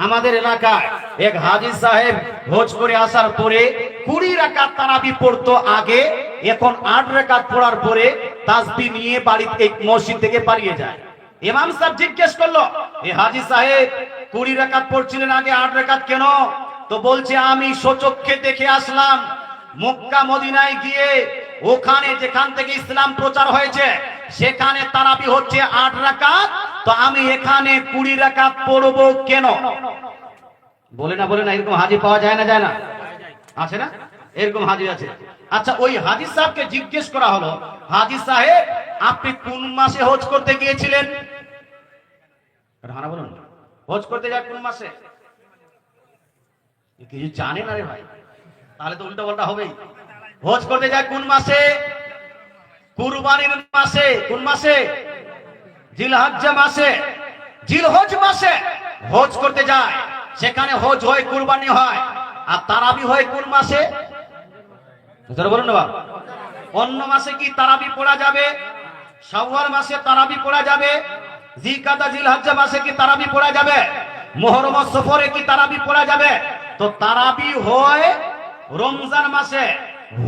আমাদের এলাকায় এক হাজী সাহেব হজ করে আসার পরে 20 রাকাত তারাবি পড়তো আগে, এখন 8 রাকাত পড়ার পরে তাসবিহ নিয়ে বাড়িতে মসজিদ থেকে পালিয়ে যায়। ইমাম সাহেব জিজ্ঞেস করলো, এ হাজী সাহেব 20 রাকাত পড়ছিলেন আগে 8 রাকাত কেন? তো বলছে আমি স্বচক্ষে দেখে আসলাম মক্কা মদিনায় গিয়ে ওখানে যেখান থেকে ইসলাম প্রচার হয়েছে সেখানে তারাবি হচ্ছে 8 রাকাত, তো আমি এখানে 20 রাকাত পড়বো কেন? বলে না এরকম হাজী পাওয়া যায় না, যায় না? আছে না এরকম হাজী? আছে। আচ্ছা, ওই হাজী সাহেবকে জিজ্ঞেস করা হলো, হাজী সাহেব আপনি কোন মাসে হজ করতে গিয়েছিলেন? বলুন, হজ করতে যায় কোন মাসে? কিছু জানে না রে ভাই, তাহলে তো উল্টা পাল্টা হবেই। হজ করতে যায় কোন মাসে? কুরবানির মাসে। কোন মাসে? জিলহজ্জ মাসে, জিলহজ মাসে হজ করতে যায়। সেখানে হজ হয়, কুরবানি হয়। আর তারাবি হয় কোন মাসে? বলুন না বাবা। অন্য মাসে কি তারাবি পড়া যাবে? শাওয়াল মাসে তারাবি পড়া যাবে? জিলকাদা জিলহজ্জ মাসে কি তারাবি পড়া যাবে? মুহররম সফরে কি তারাবি পড়া যাবে? তো তারাবি হয় রমজান মাসে,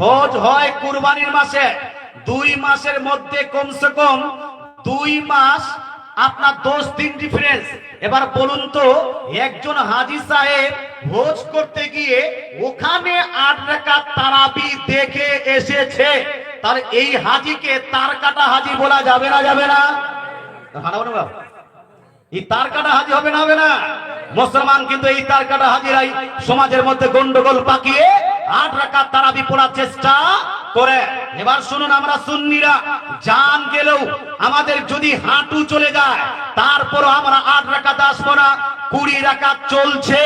হজ হয় কুরবানির মাসে। 2 মাসের মধ্যে কমসে কম 2 মাস আপনার 10 দিন ডিফারেন্স। এবার বলুন তো, একজন হাজী সাহেব হজ করতে গিয়ে ওখানে 8 রাকাত তারাবি দেখে এসেছে, তার এই হাজীকে তার কাটা হাজী বলা যাবে না? যাবে না? এই তার কাটা হাজী হবে না? হবে না? মুসলমান কিন্তু এই তার কাটা হাজীরাই সমাজের মধ্যে গন্ডগোল পাকিয়ে 8 রাকাত তারাবি পড়ার চেষ্টা করে। এবার শুনুন, আমরা সুন্নিরা জান গেলেও আমাদের যদি হাঁটু চলে যায় তারপরও আমরা 8 রাকাত আসবো না। 20 রাকাত চলছে,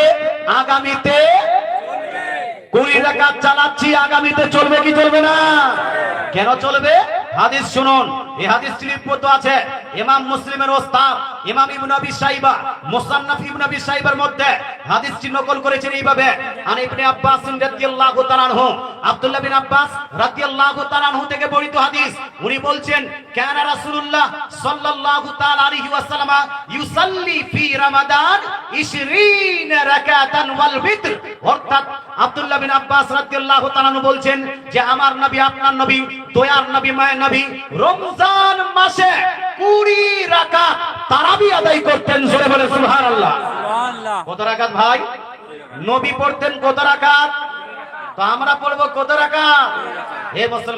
আগামীতে 20 রাকাত চালাচ্ছি, আগামীতে চলবে কি চলবে না? কেন চলবে? হাদিস শুনুন, এই হাদিসটি লিপিবদ্ধ আছে ইমাম মুসলিমের ওস্তাদ ইমাম ইবনে আবি শাইবা মুসান্নাফ ইবনে আবি শাইবার মধ্যে হাদিসটি নকল করেছেন এইভাবে, আন ইবনে আব্বাস রাদিয়াল্লাহু তাআলা আনহু, আব্দুল্লাহ বিন আব্বাস রাদিয়াল্লাহু তাআলা আনহু থেকে বর্ণিত হাদিস। উনি বলছেন, কানা রাসূলুল্লাহ সাল্লাল্লাহু তাআলা আলাইহি ওয়াসাল্লাম ইউসাল্লি ফি রমাদান 20 রাকাতান ওয়াল বিত্র। অর্থাৎ আব্দুল্লাহ বিন আব্বাস রাদিয়াল্লাহু তাআলা আনহু বলছেন যে আমার নবী, আপনার নবী, দয়ার নবী, মায়ের নবী রমজান মাসে 20 রাকাত তারাবি আদায় করতেন। জোরে বলে সুবহানাল্লাহ। কত রাকাত ভাই? নবী পড়তেন কত রাকাত? তো আমরা পড়বো কত রাকাত? হে মুসলমান।